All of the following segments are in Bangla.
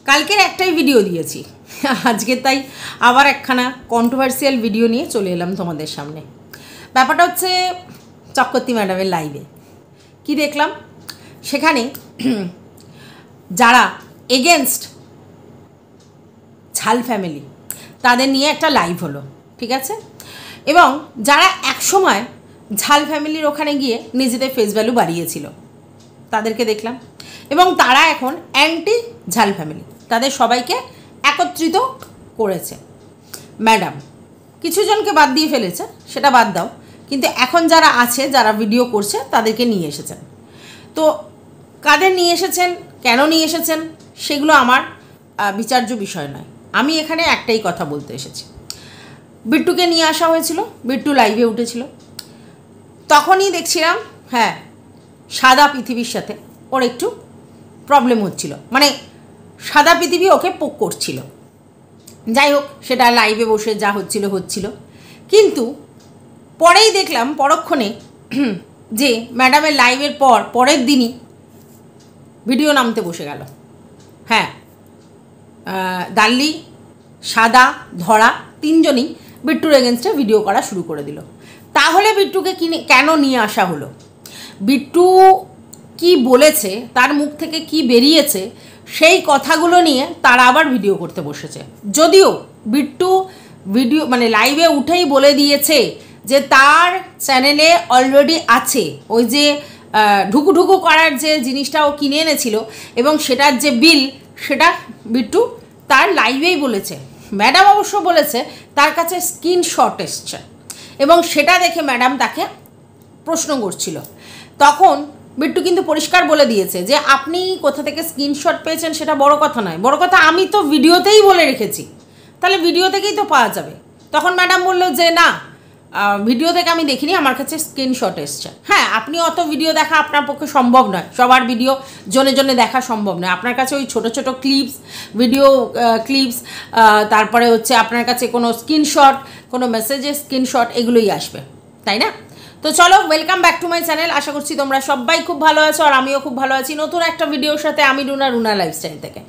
কালকের একটাই ভিডিও দিয়েছি, আজকে তাই আবার একখানা কন্ট্রোভার্সিয়াল ভিডিও নিয়ে চলে এলাম তোমাদের সামনে। ব্যাপারটা হচ্ছে চক্রবর্তী ম্যাডামের লাইভে কি দেখলাম, সেখানে যারা এগেনস্ট ঝাল ফ্যামিলি তাদের নিয়ে একটা লাইভ হলো, ঠিক আছে, এবং যারা একসময় ঝাল ফ্যামিলির ওখানে গিয়ে নিজেদের ফেস ভ্যালু বাড়িয়েছিল তাদেরকে দেখলাম, এবং তারা এখন অ্যান্টি ঝাল ফ্যামিলি, তাদের সবাইকে একত্রিত করেছে ম্যাডাম। কিছু জনকে বাদ দিয়ে ফেলেছে, সেটা বাদ দাও, কিন্তু এখন যারা আছে, যারা ভিডিও করছে তাদেরকে নিয়ে এসেছেন। তো কাদের নিয়ে এসেছেন, কেন নিয়ে এসেছেন, সেগুলো আমার বিচার্য বিষয় নয়। আমি এখানে একটাই কথা বলতে এসেছি। বিট্টুকে নিয়ে আসা হয়েছিল, বিট্টু লাইভে উঠেছিল, তখনই দেখছিলাম হ্যাঁ সাদা পৃথিবীর সাথে ওর একটু প্রবলেম হচ্ছিল, মানে সাদা পৃথিবী ওকে পোক করছিল। যাই হোক, সেটা লাইভে বসে যা হচ্ছিল, কিন্তু পরেই দেখলাম পরক্ষণে যে ম্যাডামের লাইভের পরের দিনই ভিডিও নামতে বসে গেল। হ্যাঁ, দাল্লি, সাদা, ধরা তিনজনই বিট্টুর এগেনস্টে ভিডিও করা শুরু করে দিল। তাহলে বিট্টুকে কেন নিয়ে আসা হলো, বিট্টু কি বলেছে, তার মুখ থেকে কি বেরিয়েছে, সেই কথাগুলো নিয়ে তারা আবার ভিডিও করতে বসেছে। যদিও বিট্টু ভিডিও মানে লাইভে উঠেই বলে দিয়েছে যে তার চ্যানেলে অলরেডি আছে ওই যে ঢুকু করার যে জিনিসটা ও কিনে এনেছিল, এবং সেটার যে বিল, সেটা বিট্টু তার লাইভেই বলেছে। ম্যাডাম অবশ্য বলেছে তার কাছে স্ক্রিনশট এসছে, এবং সেটা দেখে ম্যাডাম তাকে প্রশ্ন করছিল। তখন বিট্টু কিন্তু পরিষ্কার বলে দিয়েছে যে আপনি কোথা থেকে স্ক্রিনশট পেয়েছেন সেটা বড় কথা নয়, বড় কথা আমি তো ভিডিওতেই বলে রেখেছি, তাহলে ভিডিও থেকেই তো পাওয়া যাবে। তখন ম্যাডাম বললো যে না, ভিডিও থেকে আমি দেখিনি, আমার কাছে স্ক্রিনশট এসছে। হ্যাঁ, আপনি অত ভিডিও দেখা আপনার পক্ষে সম্ভব নয়, সবার ভিডিও জনে দেখা সম্ভব নয়। আপনার কাছে ওই ছোট ক্লিপস, ভিডিও ক্লিপস, তারপরে হচ্ছে আপনার কাছে কোনো স্ক্রিনশট, কোনো মেসেজের স্ক্রিনশট, এগুলোই আসবে, তাই না? তো চলো, welcome back to my channel. আশা করছি তোমরা সবাই খুব ভালো আছো, আর আমিও খুব ভালো আছি নতুন একটা ভিডিওর সাথে। আমি রুনা লাইফস্টাইল থেকে।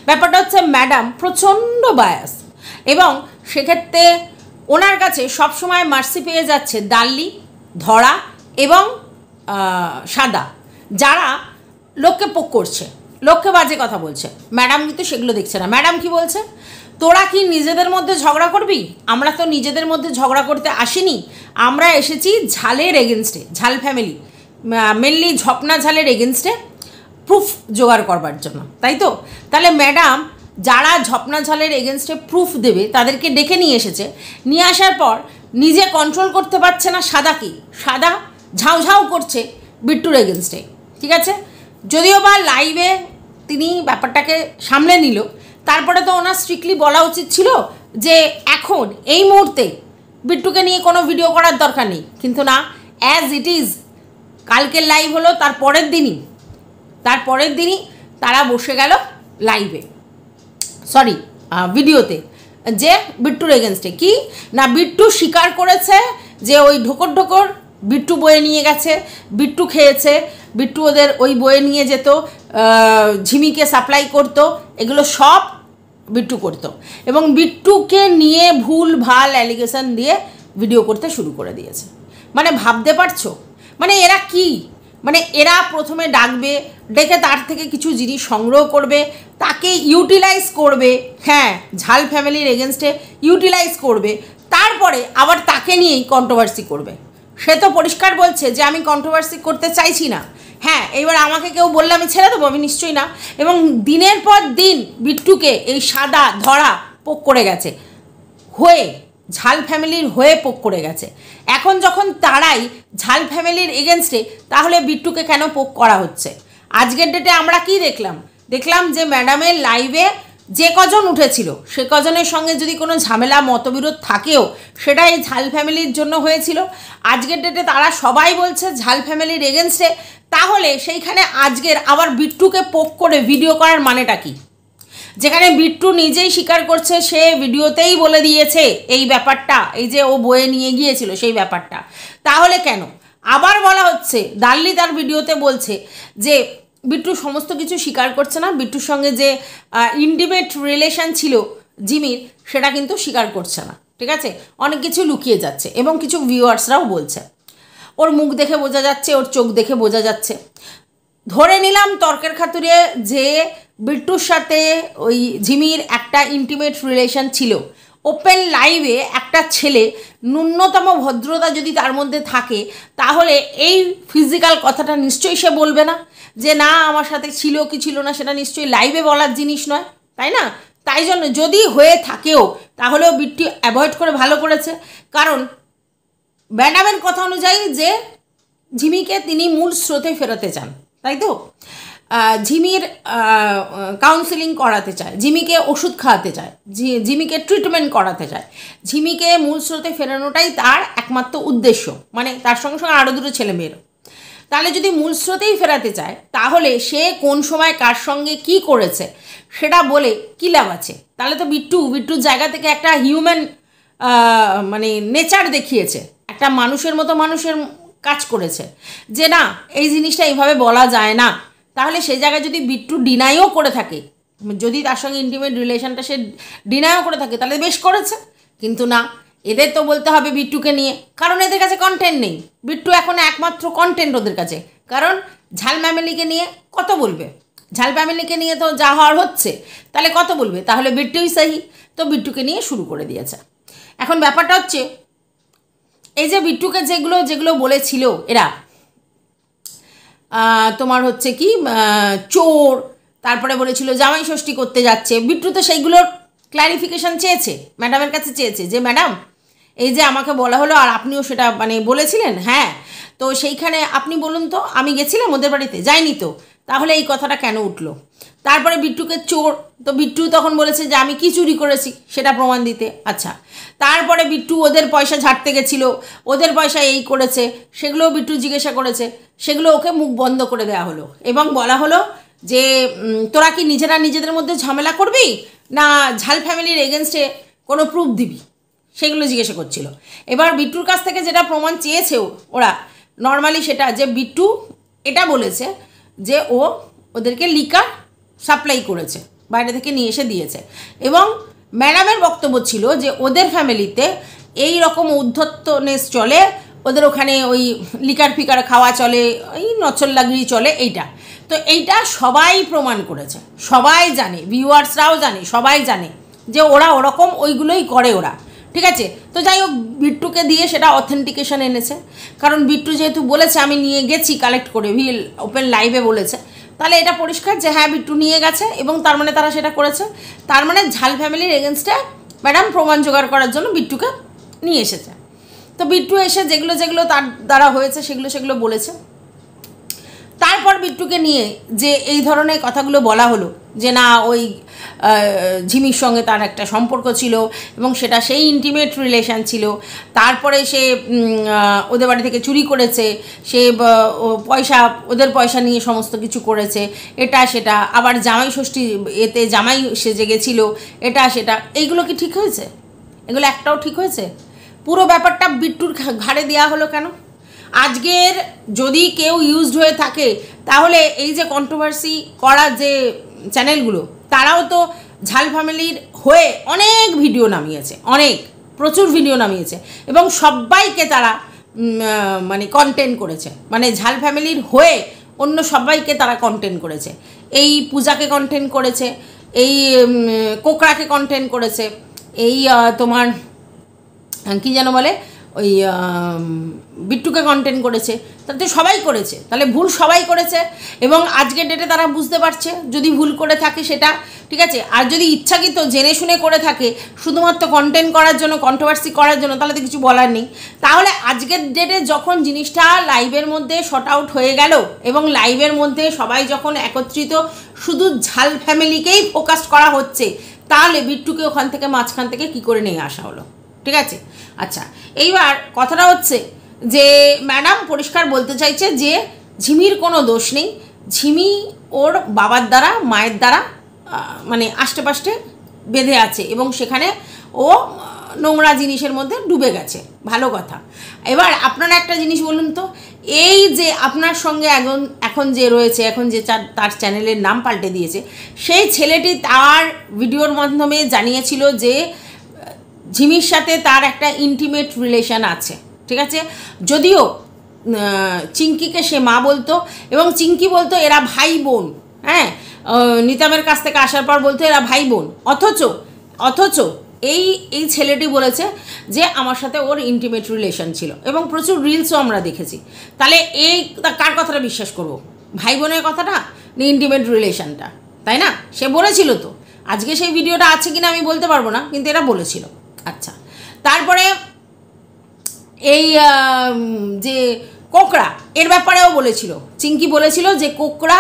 ব্যাপারটা হচ্ছে ম্যাডাম প্রচণ্ড বায়াস, এবং সেক্ষেত্রে ওনার কাছে সবসময় মার্সি পেয়ে যাচ্ছে দাল্লি, ধরা এবং সাদা, যারা লোককে পোক করছে, লোককে বাজে কথা বলছে। ম্যাডাম কিন্তু সেগুলো দেখছে না। ম্যাডাম কি বলছে, তোরা কি নিজেদের মধ্যে ঝগড়া করবি? আমরা তো নিজেদের মধ্যে ঝগড়া করতে আসিনি, আমরা এসেছি ঝালের এগেনস্টে, ঝাল ফ্যামিলি, মেনলি ঝপনা ঝালের এগেনস্টে প্রুফ জোগাড় করবার জন্য, তাই তো? তাহলে ম্যাডাম যারা ঝপনা ঝালের এগেনস্টে প্রুফ দেবে তাদেরকে ডেকে নিয়ে এসেছে। নিয়ে আসার পর নিজে কন্ট্রোল করতে পারছে না সাদাকে, সাদা ঝাউ করছে বিট্টুর এগেনস্টে, ঠিক আছে? যদিও বা লাইভে তিনি ব্যাপারটাকে সামলে নিল, তারপরে তো ওনার স্ট্রিক্টলি বলা উচিত ছিল যে এখন এই মুহূর্তে বিট্টুকে নিয়ে কোনো ভিডিও করার দরকার নেই, কিন্তু না, অ্যাজ ইট ইজ কালকের লাইভ হলো তার পরের দিনই তারা বসে গেল লাইভে, সরি ভিডিওতে, যে বিট্টুর এগেনস্টে কি না, বিট্টু স্বীকার করেছে যে ওই ঢোকর বিট্টু বয়ে নিয়ে গেছে, বিট্টু খেয়েছে, বিট্টু ওদের ওই বয়ে নিয়ে যেত, ঝিমিকে সাপ্লাই করতো, এগুলো সব বিট্টু করতো, এবং বিট্টুকে নিয়ে ভুল ভাল অ্যালিগেশন দিয়ে ভিডিও করতে শুরু করে দিয়েছে। মানে ভাবতে পারছো, মানে এরা কি, মানে এরা প্রথমে ডাকবে, ডেকে তার থেকে কিছু জিনিস সংগ্রহ করবে, তাকে ইউটিলাইজ করবে, হ্যাঁ ঝাল ফ্যামিলির এগেনস্টে ইউটিলাইজ করবে, তারপরে আবার তাকে নিয়েই কন্ট্রোভার্সি করবে। সে তো পরিষ্কার বলছে যে আমি কন্ট্রোভার্সি করতে চাইছি না। হ্যাঁ, এবার আমাকে কেউ বললে আমি ছেড়ে দেবো? আমি নিশ্চয়ই না। এবং দিনের পর দিন বিট্টুকে এই সাদা ধরা পোক করে গেছে, হয়ে ঝাল ফ্যামিলির হয়ে পোক করে গেছে। এখন যখন তারাই ঝাল ফ্যামিলির এগেনস্টে, তাহলে বিট্টুকে কেন পোক করা হচ্ছে? আজকের ডেটে আমরা কি দেখলাম যে ম্যাডামের লাইভে যে কজন উঠেছিল, সে কজনের সঙ্গে যদি কোনো ঝামেলা মতবিরোধ থাকেও, সেটা এই ঝাল ফ্যামিলির জন্য হয়েছিল। আজকের ডেটে তারা সবাই বলছে ঝাল ফ্যামিলির এগেনস্টে, তাহলে সেইখানে আজকের আবার বিট্টুকে পোক করে ভিডিও করার মানেটা কি? যেখানে বিট্টু নিজেই স্বীকার করছে, সে ভিডিওতেই বলে দিয়েছে এই ব্যাপারটা, এই যে ও বয়ে নিয়ে গিয়েছিল সেই ব্যাপারটা, তাহলে কেন আবার বলা হচ্ছে? দাল্লি তার ভিডিওতে বলছে যে বিট্টু সমস্ত কিছু স্বীকার করছে না, বিট্টুর সঙ্গে যে ইন্টিমেট রিলেশন ছিল জিমির সেটা কিন্তু স্বীকার করছে না, ঠিক আছে, অনেক কিছু লুকিয়ে যাচ্ছে এবং কিছু ভিউয়ার্সরাও বলছে, ওর মুখ দেখে বোঝা যাচ্ছে, ওর চোখ দেখে বোঝা যাচ্ছে। ধরে নিলাম তর্কের খাতিরে যে বিট্টুর সাথে ওই ঝিমির একটা ইন্টিমেট রিলেশন ছিল, ওপেন লাইভে একটা ছেলে ন্যূনতম ভদ্রতা যদি তার মধ্যে থাকে তাহলে এই ফিজিক্যাল কথাটা নিশ্চয়ই সে বলবে না, যে না আমার সাথে ছিল কি ছিল না সেটা নিশ্চয়ই লাইভে বলার জিনিস নয়, তাই না? তাই জন্য যদি হয়ে থাকেও তাহলেও বিট্টু অ্যাভয়েড করে ভালো করেছে, কারণ ম্যাডামের কথা অনুযায়ী যে ঝিমিকে তিনি মূল স্রোতে ফেরাতে চান, তাই তো? ঝিমির কাউন্সেলিং করাতে চায়, ঝিমিকে ওষুধ খাওয়াতে চায়, ঝিমিকে ট্রিটমেন্ট করাতে চায়, ঝিমিকে মূল স্রোতে ফেরানোটাই তার একমাত্র উদ্দেশ্য, মানে তার সঙ্গে সঙ্গে আরও দুটো ছেলে মেয়েরও। তাহলে যদি মূল স্রোতেই ফেরাতে চায় তাহলে সে কোন সময় কার সঙ্গে কি করেছে সেটা বলে কী লাভ আছে? তাহলে তো বিট্টুর জায়গা থেকে একটা হিউম্যান মানে নেচার দেখিয়েছে, একটা মানুষের মতো মানুষের কাজ করেছে, যে না এই জিনিসটা এইভাবে বলা যায় না। তাহলে সেই জায়গায় যদি বিট্টু ডিনাইও করে থাকে, যদি তার সঙ্গে ইন্টিমেট রিলেশনটা সে ডিনাইও করে থাকে তাহলে বেশ করেছে, কিন্তু না, এদের তো বলতে হবে বিট্টুকে নিয়ে, কারণ এদের কাছে কন্টেন্ট নেই। বিট্টু এখন একমাত্র কন্টেন্ট ওদের কাছে, কারণ ঝাল ফ্যামিলিকে নিয়ে কত বলবে? ঝাল ফ্যামিলিকে নিয়ে তো যা হওয়ার হচ্ছে, তাহলে কত বলবে? তাহলে বিট্টুই সাহি, তো বিট্টুকে নিয়ে শুরু করে দিয়েছে। এখন ব্যাপারটা হচ্ছে এই যে বিট্টুকে যেগুলো বলেছিল এরা, তোমার হচ্ছে কি চোর, তারপরে বলেছিল জামাই ষষ্ঠী করতে যাচ্ছে, বিট্টু তো সেইগুলোর ক্ল্যারিফিকেশান চেয়েছে, ম্যাডামের কাছে চেয়েছে যে ম্যাডাম এই যে আমাকে বলা হলো আর আপনিও সেটা মানে বলেছিলেন, হ্যাঁ তো সেইখানে আপনি বলুন তো আমি গেছিলাম ওদের বাড়িতে? যাইনি তো, তাহলে এই কথাটা কেন উঠলো? তারপরে বিট্টুকে চোর, তো বিট্টু তখন বলেছে যে আমি কি চুরি করেছি সেটা প্রমাণ দিতে। আচ্ছা, তারপরে বিট্টু ওদের পয়সা ঝাড়তে গেছিলো, ওদের পয়সা এই করেছে, সেগুলোও বিট্টু জিজ্ঞাসা করেছে, সেগুলো ওকে মুখ বন্ধ করে দেওয়া হলো এবং বলা হলো যে তোরা কি নিজেরা নিজেদের মধ্যে ঝামেলা করবি না ঝাল ফ্যামিলির এগেনস্টে কোনো প্রুফ দিবি, সেগুলো জিজ্ঞাসা করছিল। এবার বিট্টুর কাছ থেকে যেটা প্রমাণ চেয়েছে ওরা নর্মালি সেটা যে বিট্টু এটা বলেছে যে ও ওদেরকে লিকার সাপ্লাই করেছে, বাইরে থেকে নিয়ে এসে দিয়েছে, এবং ম্যাডামের বক্তব্য ছিল যে ওদের ফ্যামিলিতে এই রকম উদ্ধত্তনেস চলে, ওদের ওখানে ওই লিকার ফিকার খাওয়া চলে, ওই নচল্লাগিরি চলে, এইটা তো এইটা সবাই প্রমাণ করেছে, সবাই জানে, ভিউয়ার্সরাও জানে, সবাই জানে যে ওরা ওরকম ওইগুলোই করে ওরা, ঠিক আছে? তো যাই হোক বিট্টুকে দিয়ে সেটা অথেন্টিকেশন এনেছে, কারণ বিট্টু যেহেতু বলেছে আমি নিয়ে গেছি কালেক্ট করে, ওপেন লাইভে বলেছে, তাহলে এটা পরিষ্কার যে হ্যাঁ বিট্টু নিয়ে গেছে এবং তার মানে তারা সেটা করেছে, তার মানে ঝাল ফ্যামিলির এগেনস্টে ম্যাডাম প্রমাণ জোগাড় করার জন্য বিট্টুকে নিয়ে এসেছে। তো বিট্টু এসে যেগুলো তার দ্বারা হয়েছে সেগুলো বলেছে। তারপর বিট্টুকে নিয়ে যে এই ধরনের কথাগুলো বলা হলো যে না ওই ঝিমির সঙ্গে তার একটা সম্পর্ক ছিল এবং সেটা সেই ইন্টিমেট রিলেশান ছিল, তারপরে সে ওদের বাড়ি থেকে চুরি করেছে, সে ওদের পয়সা নিয়ে সমস্ত কিছু করেছে, এটা সেটা, আবার জামাই ষষ্ঠী এতে জামাই সেজে গেছিল, এটা সেটা, এইগুলো কি ঠিক হয়েছে? এগুলো একটাও ঠিক হয়েছে? পুরো ব্যাপারটা বিট্টুর ঘাড়ে দেওয়া হলো কেন? আজকের যদি কেউ ইউজড হয়ে থাকে তাহলে এই যে কন্ট্রোভার্সি করা যে চ্যানেলগুলো তারাও তো ঝাল ফ্যামিলির হয়ে অনেক ভিডিও নামিয়েছে, প্রচুর ভিডিও নামিয়েছে এবং সবাইকে তারা মানে কন্টেন্ট করেছে, মানে ঝাল ফ্যামিলির হয়ে অন্য সবাইকে তারা কন্টেন্ট করেছে, এই পূজাকে কন্টেন্ট করেছে, এই কোকড়াকে কন্টেন্ট করেছে, এই তোমার কী যেন বলে ওই বিট্টুকে কন্টেন্ট করেছে, তাতে সবাই করেছে, তাহলে ভুল সবাই করেছে এবং আজকের ডেটে তারা বুঝতে পারছে যদি ভুল করে থাকে সেটা, ঠিক আছে? আর যদি ইচ্ছাকৃত জেনে শুনে করে থাকে শুধুমাত্র কন্টেন্ট করার জন্য, কন্ট্রোভার্সি করার জন্য, তাহলে তো কিছু বলার নেই। তাহলে আজকের ডেটে যখন জিনিসটা লাইভের মধ্যে শর্ট আউট হয়ে গেল এবং লাইভের মধ্যে সবাই যখন একত্রিত শুধু ঝাল ফ্যামিলিকেই ফোকাস করা হচ্ছে, তাহলে বিট্টুকে ওখান থেকে মাঝখান থেকে কী করে নিয়ে আসা হলো, ঠিক আছে? আচ্ছা, এইবার কথাটা হচ্ছে যে ম্যাডাম পরিষ্কার বলতে চাইছে যে ঝিমির কোনো দোষ নেই, ঝিমি ওর বাবার দ্বারা মায়ের দ্বারা মানে আষ্টেপাষ্টে বেঁধে আছে এবং সেখানে ও নোংরা জিনিসের মধ্যে ডুবে গেছে, ভালো কথা। এবার আপনারা একটা জিনিস বলুন তো, এই যে আপনার সঙ্গে এখন যে রয়েছে, এখন যে তার চ্যানেলের নাম পাল্টে দিয়েছে, সেই ছেলেটি তার ভিডিওর মাধ্যমে জানিয়েছিল যে ঝিমির সাথে তার একটা ইন্টিমেট রিলেশন আছে, ঠিক আছে। যদিও চিঙ্কিকে সে মা বলতো এবং চিঙ্কি বলতো এরা ভাই বোন, হ্যাঁ, নিতামের কাছ থেকে আসার পর বলতো এরা ভাই বোন। অথচ এই ছেলেটি বলেছে যে আমার সাথে ওর ইন্টিমেট রিলেশন ছিল এবং প্রচুর রিলসও আমরা দেখেছি। তাহলে এই কার কথাটা বিশ্বাস করব, ভাই বোনের কথাটা না ইন্টিমেট রিলেশনটা, তাই না? সে বলেছিল তো, আজকে সেই ভিডিওটা আছে কিনা আমি বলতে পারবো না, কিন্তু এরা বলেছিল। আচ্ছা, তারপরে এই যে কোকড়া, এর ব্যাপারেও বলেছিল, চিঙ্কি বলেছিল যে কোকড়া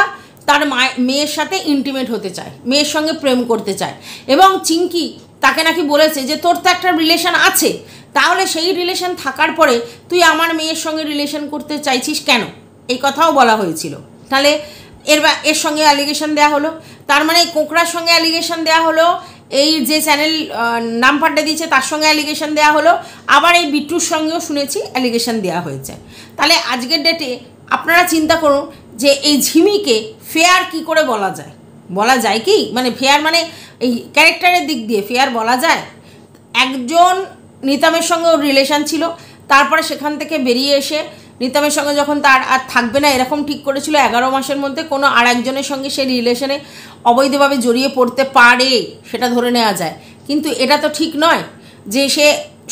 তার মেয়ের সাথে ইন্টিমেট হতে চায়, মেয়ের সঙ্গে প্রেম করতে চায়, এবং চিঙ্কি তাকে নাকি বলেছে যে তোর তো একটা রিলেশন আছে, তাহলে সেই রিলেশন থাকার পরে তুই আমার মেয়ের সঙ্গে রিলেশন করতে চাইছিস কেন, এই কথাও বলা হয়েছিল। তাহলে এর সঙ্গে অ্যালিগেশন দেওয়া হলো, তার মানে কোকড়ার সঙ্গে অ্যালিগেশন দেওয়া হলো, এই যে চ্যানেল নাম পাল্টে দিয়েছে তার সঙ্গে অ্যালিগেশন দেওয়া হলো, আবার এই বিট্টুর সঙ্গেও শুনেছি অ্যালিগেশন দেওয়া হয়েছে। তাহলে আজকের ডেটে আপনারা চিন্তা করুন যে এই ঝিমিকে ফেয়ার কি করে বলা যায় কি, মানে ফেয়ার মানে এই ক্যারেক্টারের দিক দিয়ে ফেয়ার বলা যায়? একজন নিতামের সঙ্গে ওর রিলেশান ছিল, তারপরে সেখান থেকে বেরিয়ে এসে নিতামের সঙ্গে যখন তার আর থাকবে না এরকম ঠিক করেছিল, 11 মাসের মধ্যে কোনো আর একজনের সঙ্গে সেই রিলেশনে অবৈধভাবে জড়িয়ে পড়তে পারে, সেটা ধরে নেওয়া যায়। কিন্তু এটা তো ঠিক নয় যে সে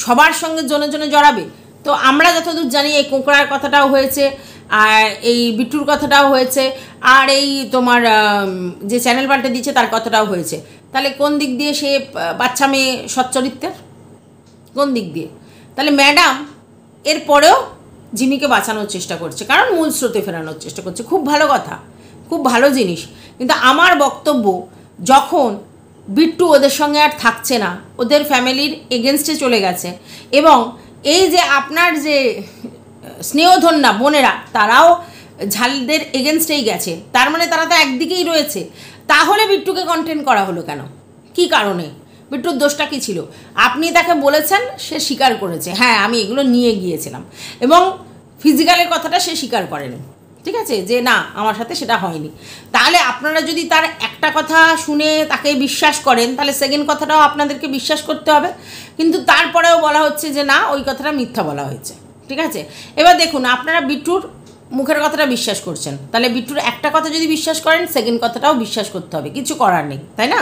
সবার সঙ্গে জনে জড়াবে। তো আমরা যতদূর জানি এই কোকড়ার কথাটাও হয়েছে, আর এই বিট্টুর কথাটাও হয়েছে, আর এই তোমার যে চ্যানেল পাল্টে দিচ্ছে তার কথাটাও হয়েছে। তাহলে কোন দিক দিয়ে সে বাচ্চা মেয়ে সচ্চরিত্রের, কোন দিক দিয়ে? তাহলে ম্যাডাম এরপরেও জিমিকে বাঁচানোর চেষ্টা করছে, কারণ মূল স্রোতে ফেরানোর চেষ্টা করছে। খুব ভালো কথা, খুব ভালো জিনিস। কিন্তু আমার বক্তব্য, যখন বিট্টু ওদের সঙ্গে আর থাকছে না, ওদের ফ্যামিলির এগেনস্টে চলে গেছে, এবং এই যে আপনার যে স্নেহধন্যা বোনেরা তারাও ঝালদের এগেনস্টেই গেছে, তার মানে তারা তো একদিকেই রয়েছে। তাহলে বিট্টুকে কন্টেন্ট করা হলো কেন, কি কারণে? বিট্টুর দোষটা কী ছিল? আপনি তাকে বলেছেন, সে স্বীকার করেছে, হ্যাঁ আমি এগুলো নিয়ে গিয়েছিলাম, এবং ফিজিক্যালের কথাটা সে স্বীকার করেনি, ঠিক আছে, যে না আমার সাথে সেটা হয়নি। তাহলে আপনারা যদি তার একটা কথা শুনে তাকে বিশ্বাস করেন, তাহলে সেকেন্ড কথাটাও আপনাদেরকে বিশ্বাস করতে হবে। কিন্তু তারপরেও বলা হচ্ছে যে না ওই কথাটা মিথ্যা বলা হয়েছে, ঠিক আছে। এবার দেখুন, আপনারা বিট্টুর মুখের কথাটা বিশ্বাস করছেন, তাহলে বিট্টুর একটা কথা যদি বিশ্বাস করেন, সেকেন্ড কথাটাও বিশ্বাস করতে হবে, কিছু করার নেই, তাই না?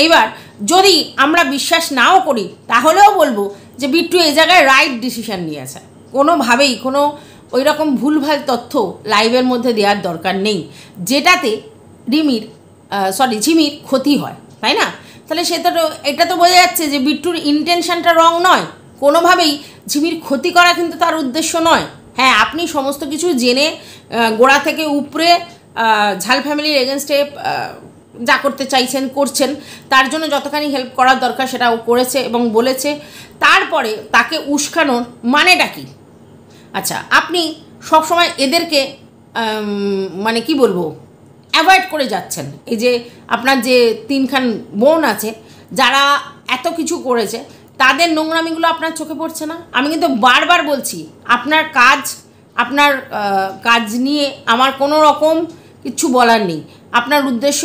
এইবার যদি আমরা বিশ্বাস নাও করি, তাহলেও বলবো যে বিট্টু এই জায়গায় রাইট ডিসিশন নিয়েছে। কোনোভাবেই কোনো ওই রকম ভুলভাল তথ্য লাইভের মধ্যে দেওয়ার দরকার নেই, যেটাতে ঝিমির ক্ষতি হয়, তাই না? তাহলে এটা তো বোঝা যাচ্ছে যে বিট্টুর ইন্টেনশনটা রং নয়, কোনোভাবেই ঝিমির ক্ষতি করা কিন্তু তার উদ্দেশ্য নয়। হ্যাঁ, আপনি সমস্ত কিছু জেনে গোড়া থেকে উপরে ঝাল ফ্যামিলির এগেনস্টে যা করতে চাইছেন করছেন, তার জন্য যতখানি হেল্প করার দরকার সেটা ও করেছে এবং বলেছে। তারপরে তাকে উস্কানোর মানেটা কি? আচ্ছা, আপনি সবসময় এদেরকে মানে কি বলবো, অ্যাভয়েড করে যাচ্ছেন। এই যে আপনার যে 3খান বোন আছে যারা এত কিছু করেছে, তাদের নোংরামিগুলো আপনার চোখে পড়ছে না? আমি কিন্তু বারবার বলছি, আপনার কাজ নিয়ে আমার কোনো রকম কিচ্ছু বলার নেই। আপনার উদ্দেশ্য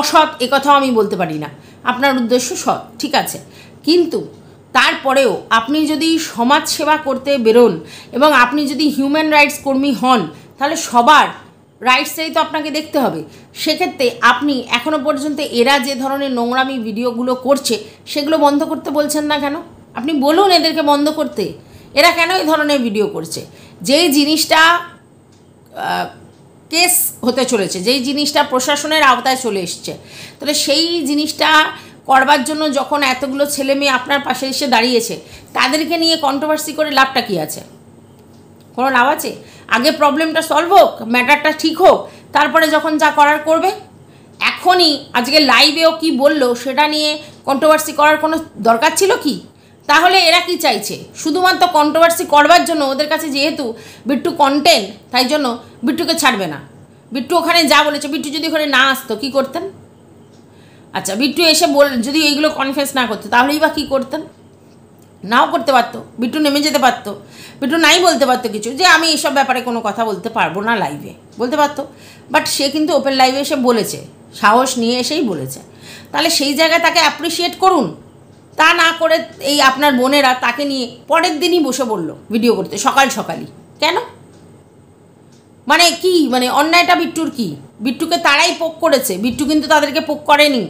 অসৎ এ কথাও আমি বলতে পারি না, আপনার উদ্দেশ্য সৎ, ঠিক আছে। কিন্তু তারপরেও আপনি যদি সমাজ সেবা করতে বেরোন এবং আপনি যদি হিউম্যান রাইটস কর্মী হন, তাহলে সবার রাইটসটাই তো আপনাকে দেখতে হবে। সেক্ষেত্রে আপনি এখনও পর্যন্ত এরা যে ধরনের নোংরামি ভিডিওগুলো করছে সেগুলো বন্ধ করতে বলছেন না কেন? আপনি বলুন এদেরকে বন্ধ করতে। এরা কেন এই ধরনের ভিডিও করছে? যেই জিনিসটা কেস হতে চলেছে, যেই জিনিসটা প্রশাসনের আওতায় চলে এসছে, তাহলে সেই জিনিসটা করবার জন্য যখন এতগুলো ছেলে মেয়ে আপনার পাশে এসে দাঁড়িয়েছে, তাদেরকে নিয়ে কন্ট্রোভার্সি করে লাভটা কী আছে? কোনো লাভ আছে? আগে প্রবলেমটা সলভ হোক, ম্যাটারটা ঠিক হোক, তারপরে যখন যা করার করবে। এখনই আজকে লাইভেও কি বললো সেটা নিয়ে কন্ট্রোভার্সি করার কোনো দরকার ছিল কি? তাহলে এরা কি চাইছে? শুধুমাত্র কন্ট্রোভার্সি করবার জন্য ওদের কাছে যেহেতু বিট্টু কন্টেন্ট, তাই জন্য বিট্টুকে ছাড়বে না। বিট্টু ওখানে যা বলেছে, বিট্টু যদি ওখানে না আসতো কী করতেন? আচ্ছা, বিট্টু এসে যদি এইগুলো কনফেস না করতো তাহলেই বা কী করতেন? নাও করতে পারতো, বিট্টু নেমে যেতে পারতো, বিট্টু নাই বলতে পারতো কিছু, যে আমি এইসব ব্যাপারে কোনো কথা বলতে পারবো না লাইভে, বলতে পারতো। বাট সে কিন্তু ওপেন লাইভে এসে বলেছে, সাহস নিয়ে এসেই বলেছে। তাহলে সেই জায়গায় তাকে অ্যাপ্রিসিয়েট করুন। তা না করে এই আপনার বোনেরা তাকে নিয়ে পরের দিনই বসে পড়লো ভিডিও করতে, সকাল সকালই। কেন? মানে কি, মানে অন্যায়টা বিট্টুর কি? বিট্টুকে তারাই পোক করেছে, বিট্টু কিন্তু তাদেরকে পোক করেনি।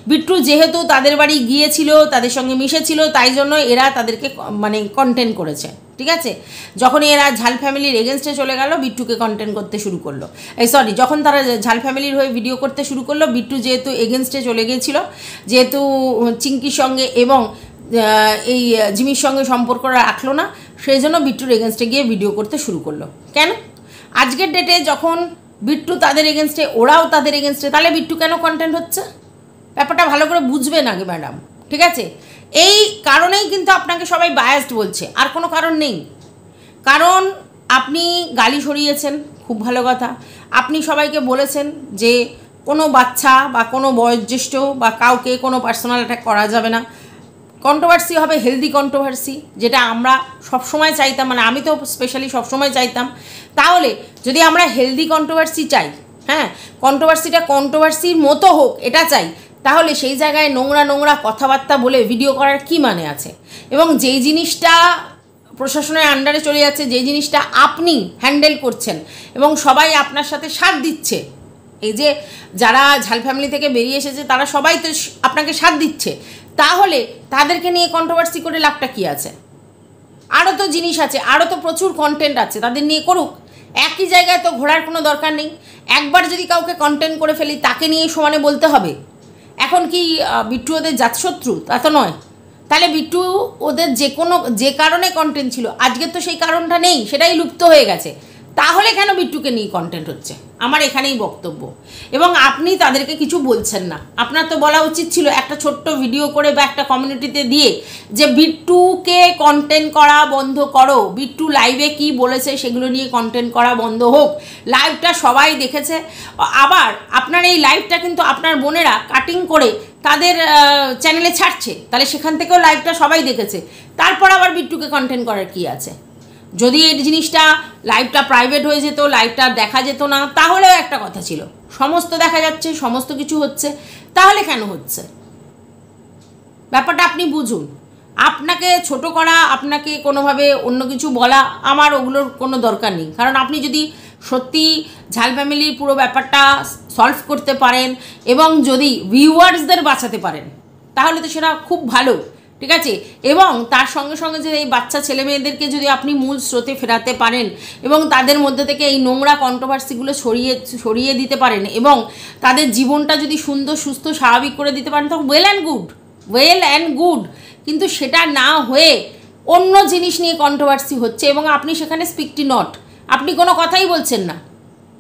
বিট্টু যেহেতু তাদের বাড়ি গিয়েছিল, তাদের সঙ্গে মিশেছিল, তাই জন্য এরা তাদেরকে মানে কন্টেন্ট করেছে, ঠিক আছে। যখন এরা ঝাল ফ্যামিলির এগেনস্টে চলে গেল, বিট্টুকে কন্টেন্ট করতে শুরু করলো। সরি, যখন তারা ঝাল ফ্যামিলির হয়ে ভিডিও করতে শুরু করলো, বিট্টু যেহেতু এগেনস্টে চলে গিয়েছিল, যেহেতু চিঙ্কির সঙ্গে এবং এই জিমির সঙ্গে সম্পর্ক রাখলো না, সেই জন্য বিট্টুর এগেনস্টে গিয়ে ভিডিও করতে শুরু করলো। কেন? আজকের ডেটে যখন বিট্টু তাদের এগেনস্টে, ওরাও তাদের এগেনস্টে, তাহলে বিট্টু কেন কন্টেন্ট হচ্ছে? ব্যাপারটা ভালো করে বুঝবেন আগে ম্যাডাম, ঠিক আছে। এই কারণেই কিন্তু আপনাকে সবাই বায়াসড বলছে, আর কোনো কারণ নেই। কারণ আপনি গালি সরিয়েছেন, খুব ভালো কথা। আপনি সবাইকে বলেছেন যে কোনো বাচ্চা বা কোনো বয়োজ্যেষ্ঠ বা কাউকে কোনো পার্সোনাল অ্যাটাক করা যাবে না, কন্ট্রোভার্সি হবে হেলদি কন্ট্রোভার্সি, যেটা আমরা সবসময় চাইতাম, মানে আমি তো স্পেশালি সবসময় চাইতাম। তাহলে যদি আমরা হেলদি কন্ট্রোভার্সি চাই, হ্যাঁ, কন্ট্রোভার্সিটা কন্ট্রোভার্সির মতো হোক এটা চাই, তাহলে সেই জায়গায় নোংরা নোংরা কথাবার্তা বলে ভিডিও করার কি মানে আছে? এবং যেই জিনিসটা প্রশাসনের আন্ডারে চলে যাচ্ছে, যে জিনিসটা আপনি হ্যান্ডেল করছেন এবং সবাই আপনার সাথে সাথ দিচ্ছে, এই যে যারা ঝাল ফ্যামিলি থেকে বেরিয়ে এসেছে তারা সবাই তো আপনাকে সাথ দিচ্ছে, তাহলে তাদেরকে নিয়ে কন্ট্রোভার্সি করে লাভটা কী আছে? আরও তো জিনিস আছে, আরও তো প্রচুর কন্টেন্ট আছে, তাদের নিয়ে করুক। একই জায়গায় তো ঘোরার কোনো দরকার নেই। একবার যদি কাউকে কন্টেন্ট করে ফেলি, তাকে নিয়ে সমানে বলতে হবে। এখন কি বিট্টু ওদের জাতশত্রু? তা তো নয়। তাহলে বিট্টু ওদের যে কারণে কন্টেন্ট ছিল, আজকে তো সেই কারণটা নেই, সেটাই লুপ্ত হয়ে গেছে। তাহলে কেন বিট্টুকে নিয়ে কন্টেন্ট হচ্ছে? আমার এখানেই বক্তব্য। এবং আপনি তাদেরকে কিছু বলছেন না। আপনার তো বলা উচিত ছিল একটা ছোট্ট ভিডিও করে বা একটা কমিউনিটিতে দিয়ে যে বিট্টুকে কন্টেন্ট করা বন্ধ করো, বিট্টু লাইভে কি বলেছে সেগুলো নিয়ে কন্টেন্ট করা বন্ধ হোক। লাইভটা সবাই দেখেছে। আবার আপনার এই লাইভটা কিন্তু আপনার বোনেরা কাটিং করে তাদের চ্যানেলে ছাড়ছে, তাহলে সেখান থেকেও লাইভটা সবাই দেখেছে। তারপর আবার বিট্টুকে কন্টেন্ট করার কি আছে? যদি এই জিনিসটা লাইভটা প্রাইভেট হয়ে যেত, লাইভটা দেখা যেত না, তাহলেও একটা কথা ছিল। সমস্ত দেখা যাচ্ছে, সমস্ত কিছু হচ্ছে, তাহলে কেন হচ্ছে? ব্যাপারটা আপনি বুঝুন। আপনাকে ছোট করা, আপনাকে কোনোভাবে অন্য কিছু বলা, আমার ওগুলোর কোনো দরকার নেই। কারণ আপনি যদি সত্যি ঝাল ফ্যামিলির পুরো ব্যাপারটা সলভ করতে পারেন এবং যদি ভিউয়ার্সদের বাঁচাতে পারেন, তাহলে তো সেটা খুব ভালো, ঠিক আছে। এবং তার সঙ্গে সঙ্গে যে এই বাচ্চা ছেলে মেয়েদেরকে যদি আপনি মূল স্রোতে ফেরাতে পারেন এবং তাদের মধ্যে থেকে এই নোংরা কন্ট্রোভার্সিগুলো সরিয়ে দিতে পারেন এবং তাদের জীবনটা যদি সুন্দর সুস্থ স্বাভাবিক করে দিতে পারেন, তো ওয়েল অ্যান্ড গুড। কিন্তু সেটা না হয়ে অন্য জিনিস নিয়ে কন্ট্রোভার্সি হচ্ছে এবং আপনি সেখানে স্পিকটি নট, আপনি কোনো কথাই বলছেন না।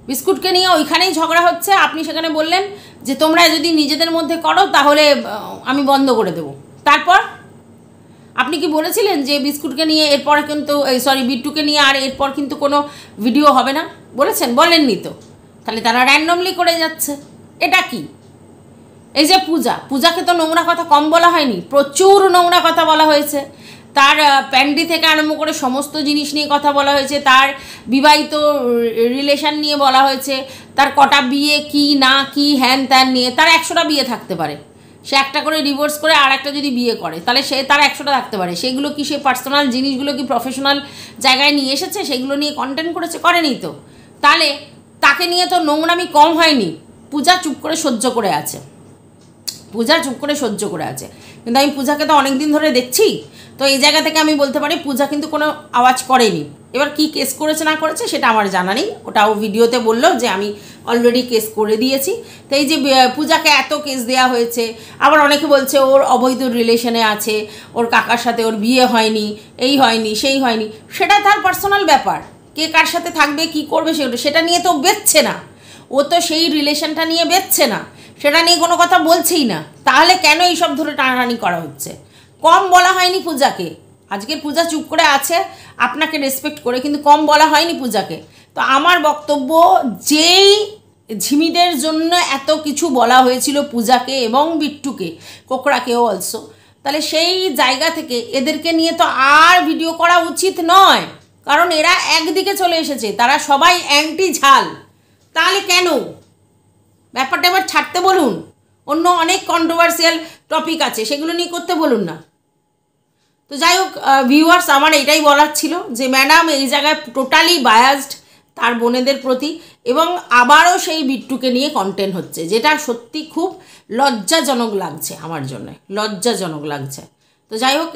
বিস্কুটকে নিয়ে ওইখানেই ঝগড়া হচ্ছে, আপনি সেখানে বললেন যে তোমরা যদি নিজেদের মধ্যে করো তাহলে আমি বন্ধ করে দেবো। তারপর আপনি কি বলেছিলেন যে বিস্কুটকে নিয়ে এরপর কিন্তু বিট্টুকে নিয়ে আর এরপর কিন্তু কোনো ভিডিও হবে না? বলেছেন? বলেননি তো। তাহলে তারা র্যান্ডমলি করে যাচ্ছে। এটা কি? এই যে পূজাকে তো নোংরা কথা কম বলা হয়নি, প্রচুর নোংরা কথা বলা হয়েছে। তার প্যান্ডি থেকে আরম্ভ করে সমস্ত জিনিস নিয়ে কথা বলা হয়েছে, তার বিবাহিত রিলেশন নিয়ে বলা হয়েছে, তার কটা বিয়ে কি না কি হ্যান ত্যান নিয়ে। তার 100টা বিয়ে থাকতে পারে, সে একটা করে ডিভোর্স করে আর একটা যদি বিয়ে করে তাহলে সে তার 100টা থাকতে পারে। সেগুলো কি সে পার্সোনাল জিনিসগুলো কি প্রফেশনাল জায়গায় নিয়ে এসেছে? সেগুলো নিয়ে কন্টেন্ট করেছে? করেনি তো। তাহলে তাকে নিয়ে তো নোংরামি কম হয়নি। পূজা চুপ করে সহ্য করে আছে, কিন্তু আমি পূজাকে তো অনেক দিন ধরে দেখছি, তো এই জায়গা থেকে আমি বলতে পারি পূজা কিন্তু কোনো আওয়াজ করেনি। এবার কি কেস করেছে না করেছে সেটা আমার জানা নেই, ওটাও ভিডিওতে বললো যে আমি অলরেডি কেস করে দিয়েছি। তো এই যে পূজাকে এত কেস দেওয়া হয়েছে, আবার অনেকে বলছে ওর অবৈধ রিলেশনে আছে, ওর কাকার সাথে ওর বিয়ে হয়নি, এই হয়নি সেই হয়নি। সেটা তার পার্সোনাল ব্যাপার, কে কার সাথে থাকবে কি করবে সেটা নিয়ে তো বেচছে না, ও তো সেই রিলেশনটা নিয়ে বেচছে না, সেটা নিয়ে কোনো কথা বলছেই না। তাহলে কেন এইসব ধরে টানাটানি করা হচ্ছে? কম বলা হয়নি পূজাকে। আজকের পূজা চুপ করে আছে আপনাকে রেসপেক্ট করে, কিন্তু কম বলা হয়নি পূজাকে। তো আমার বক্তব্য, যেই ঝিমিদের জন্য এত কিছু বলা হয়েছিল পূজাকে এবং বিট্টুকে, কোকড়াকেও অলসো, তাহলে সেই জায়গা থেকে এদেরকে নিয়ে তো আর ভিডিও করা উচিত নয়, কারণ এরা একদিকে চলে এসেছে, তারা সবাই অ্যান্টি ঝাল। তাহলে কেন ব্যাপারটা এবার ছাড়তে বলুন, অন্য অনেক কন্ট্রোভার্সিয়াল টপিক আছে সেগুলো নিয়ে করতে বলুন না। তো যাই হোক ভিউয়ার্স, আমার এটাই বলার ছিল যে ম্যাডাম এই জায়গায় টোটালি বায়াসড তার বোনেদের প্রতি, এবং আবারও সেই বিট্টুকে নিয়ে কন্টেন্ট হচ্ছে, যেটা সত্যি খুব লজ্জাজনক লাগছে, আমার জন্য লজ্জাজনক লাগছে। তো যাই হোক,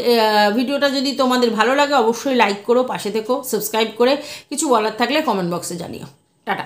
ভিডিওটা যদি তোমাদের ভালো লাগে অবশ্যই লাইক করো, পাশে থেকো, সাবস্ক্রাইব করে কিছু বলার থাকলে কমেন্ট বক্সে জানিও। টাটা।